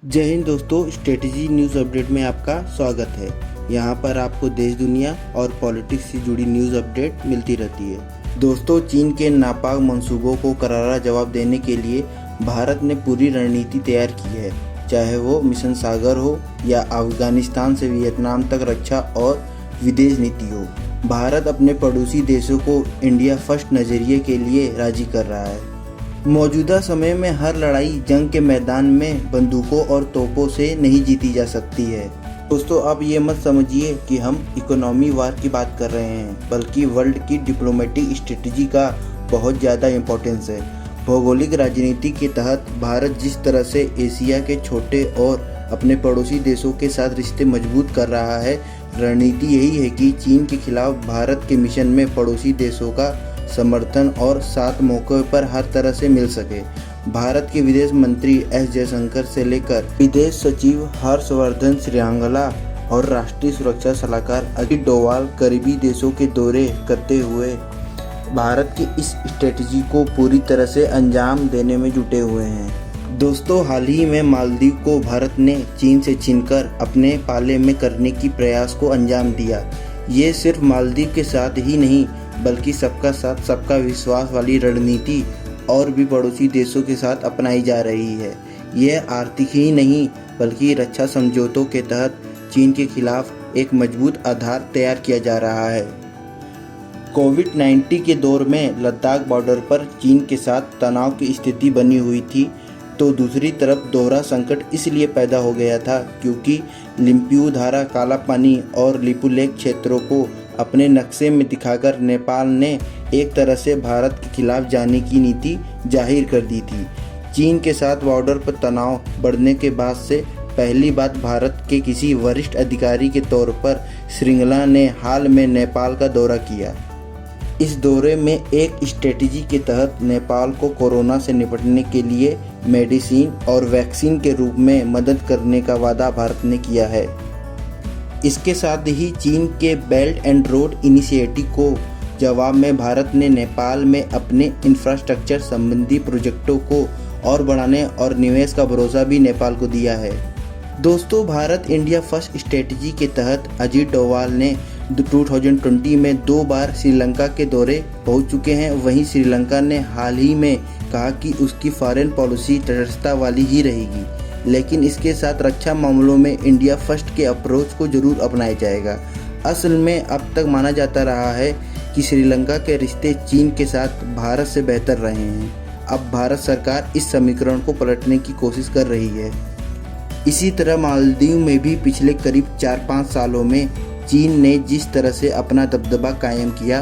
जय हिंद दोस्तों, strategy news update में आपका स्वागत है। यहाँ पर आपको देश दुनिया और पॉलिटिक्स से जुड़ी न्यूज़ अपडेट मिलती रहती है। दोस्तों, चीन के नापाक मंसूबों को करारा जवाब देने के लिए भारत ने पूरी रणनीति तैयार की है, चाहे वो मिशन सागर हो या अफगानिस्तान से वियतनाम तक रक्षा और विदेश नीति हो। भारत अपने पड़ोसी देशों को इंडिया फर्स्ट नज़रिए के लिए राजी कर रहा है। मौजूदा समय में हर लड़ाई जंग के मैदान में बंदूकों और तोपों से नहीं जीती जा सकती है। दोस्तों, आप ये मत समझिए कि हम इकोनॉमी वार की बात कर रहे हैं, बल्कि वर्ल्ड की डिप्लोमेटिक स्ट्रेटजी का बहुत ज़्यादा इम्पोर्टेंस है। भौगोलिक राजनीति के तहत भारत जिस तरह से एशिया के छोटे और अपने पड़ोसी देशों के साथ रिश्ते मजबूत कर रहा है, रणनीति यही है कि चीन के खिलाफ भारत के मिशन में पड़ोसी देशों का समर्थन और साथ मौके पर हर तरह से मिल सके। भारत के विदेश मंत्री एस जयशंकर से लेकर विदेश सचिव हर्षवर्धन श्रृंगला और राष्ट्रीय सुरक्षा सलाहकार अजित डोवाल करीबी देशों के दौरे करते हुए भारत की इस स्ट्रेटजी को पूरी तरह से अंजाम देने में जुटे हुए हैं। दोस्तों, हाल ही में मालदीव को भारत ने चीन से छीनकर अपने पाले में करने की प्रयास को अंजाम दिया। ये सिर्फ मालदीव के साथ ही नहीं, बल्कि सबका साथ सबका विश्वास वाली रणनीति और भी पड़ोसी देशों के साथ अपनाई जा रही है। यह आर्थिक ही नहीं, बल्कि रक्षा समझौतों के तहत चीन के खिलाफ एक मजबूत आधार तैयार किया जा रहा है। कोविड-19 के दौर में लद्दाख बॉर्डर पर चीन के साथ तनाव की स्थिति बनी हुई थी, तो दूसरी तरफ दोहरा संकट इसलिए पैदा हो गया था क्योंकि लिम्पियू धारा, काला पानी और लिपुलेख क्षेत्रों को अपने नक्शे में दिखाकर नेपाल ने एक तरह से भारत के खिलाफ जाने की नीति जाहिर कर दी थी। चीन के साथ बॉर्डर पर तनाव बढ़ने के बाद से पहली बात भारत के किसी वरिष्ठ अधिकारी के तौर पर श्रृंगला ने हाल में नेपाल का दौरा किया। इस दौरे में एक स्ट्रेटजी के तहत नेपाल को कोरोना से निपटने के लिए मेडिसिन और वैक्सीन के रूप में मदद करने का वादा भारत ने किया है। इसके साथ ही चीन के बेल्ट एंड रोड इनिशिएटिव को जवाब में भारत ने नेपाल में अपने इंफ्रास्ट्रक्चर संबंधी प्रोजेक्टों को और बढ़ाने और निवेश का भरोसा भी नेपाल को दिया है। दोस्तों, भारत इंडिया फर्स्ट स्ट्रेटजी के तहत अजित डोवाल ने 2020 में 2 बार श्रीलंका के दौरे पहुंच चुके हैं। वहीं श्रीलंका ने हाल ही में कहा कि उसकी फॉरेन पॉलिसी तटस्थता वाली ही रहेगी, लेकिन इसके साथ रक्षा मामलों में इंडिया फर्स्ट के अप्रोच को जरूर अपनाया जाएगा। असल में अब तक माना जाता रहा है कि श्रीलंका के रिश्ते चीन के साथ भारत से बेहतर रहे हैं। अब भारत सरकार इस समीकरण को पलटने की कोशिश कर रही है। इसी तरह मालदीव में भी पिछले करीब 4-5 सालों में चीन ने जिस तरह से अपना दबदबा कायम किया,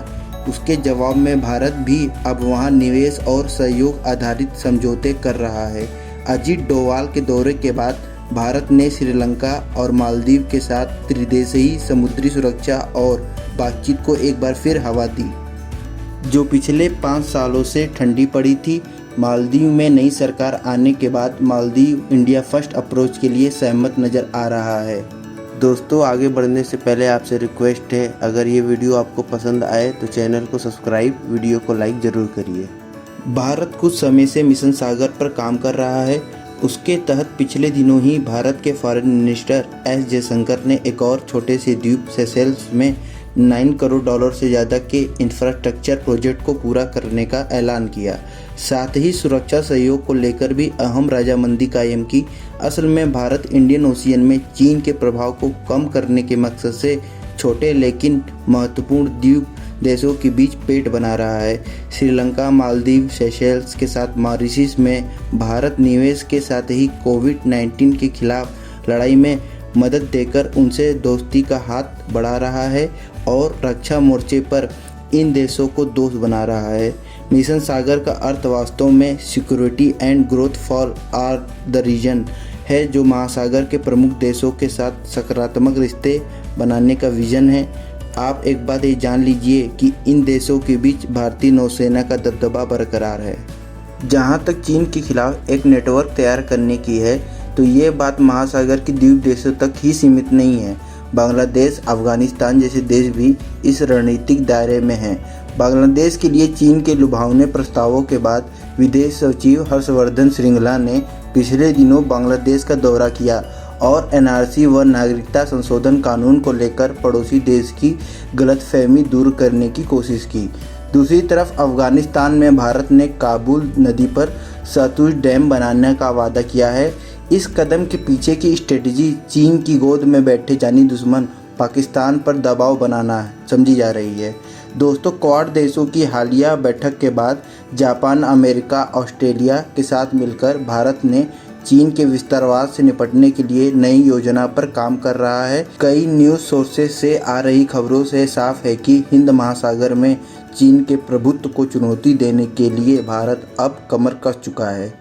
उसके जवाब में भारत भी अब वहां निवेश और सहयोग आधारित समझौते कर रहा है। अजित डोवाल के दौरे के बाद भारत ने श्रीलंका और मालदीव के साथ त्रिदेशीय समुद्री सुरक्षा और बातचीत को एक बार फिर हवा दी, जो पिछले 5 सालों से ठंडी पड़ी थी। मालदीव में नई सरकार आने के बाद मालदीव इंडिया फर्स्ट अप्रोच के लिए सहमत नज़र आ रहा है। दोस्तों, आगे बढ़ने से पहले आपसे रिक्वेस्ट है, अगर ये वीडियो आपको पसंद आए तो चैनल को सब्सक्राइब, वीडियो को लाइक ज़रूर करिए। भारत कुछ समय से मिशन सागर पर काम कर रहा है। उसके तहत पिछले दिनों ही भारत के फॉरेन मिनिस्टर एस जयशंकर ने एक और छोटे से द्वीप सेशेल्स में $9 करोड़ से ज़्यादा के इंफ्रास्ट्रक्चर प्रोजेक्ट को पूरा करने का ऐलान किया। साथ ही सुरक्षा सहयोग को लेकर भी अहम रजामंदी कायम की। असल में भारत इंडियन ओशियन में चीन के प्रभाव को कम करने के मकसद से छोटे लेकिन महत्वपूर्ण द्वीप देशों के बीच पेट बना रहा है। श्रीलंका, मालदीव, सेशेल्स के साथ मॉरिशस में भारत निवेश के साथ ही कोविड-19 के खिलाफ लड़ाई में मदद देकर उनसे दोस्ती का हाथ बढ़ा रहा है और रक्षा मोर्चे पर इन देशों को दोस्त बना रहा है। मिशन सागर का अर्थ वास्तव में security and growth for all the region है, जो महासागर के प्रमुख देशों के साथ सकारात्मक रिश्ते बनाने का विजन है। आप एक बात ये जान लीजिए कि इन देशों के बीच भारतीय नौसेना का दबदबा बरकरार है। जहां तक चीन के खिलाफ एक नेटवर्क तैयार करने की है, तो ये बात महासागर के द्वीप देशों तक ही सीमित नहीं है। बांग्लादेश, अफगानिस्तान जैसे देश भी इस रणनीतिक दायरे में हैं। बांग्लादेश के लिए चीन के लुभावने प्रस्तावों के बाद विदेश सचिव हर्षवर्धन श्रृंगला ने पिछले दिनों बांग्लादेश का दौरा किया और एनआरसी व नागरिकता संशोधन कानून को लेकर पड़ोसी देश की गलतफहमी दूर करने की कोशिश की। दूसरी तरफ अफगानिस्तान में भारत ने काबुल नदी पर सतलुज डैम बनाने का वादा किया है। इस कदम के पीछे की स्ट्रेटजी चीन की गोद में बैठे जानी दुश्मन पाकिस्तान पर दबाव बनाना समझी जा रही है। दोस्तों, क्वाड देशों की हालिया बैठक के बाद जापान, अमेरिका, ऑस्ट्रेलिया के साथ मिलकर भारत ने चीन के विस्तारवाद से निपटने के लिए नई योजना पर काम कर रहा है। कई न्यूज़ सोर्सेज से आ रही खबरों से साफ है कि हिंद महासागर में चीन के प्रभुत्व को चुनौती देने के लिए भारत अब कमर कस चुका है।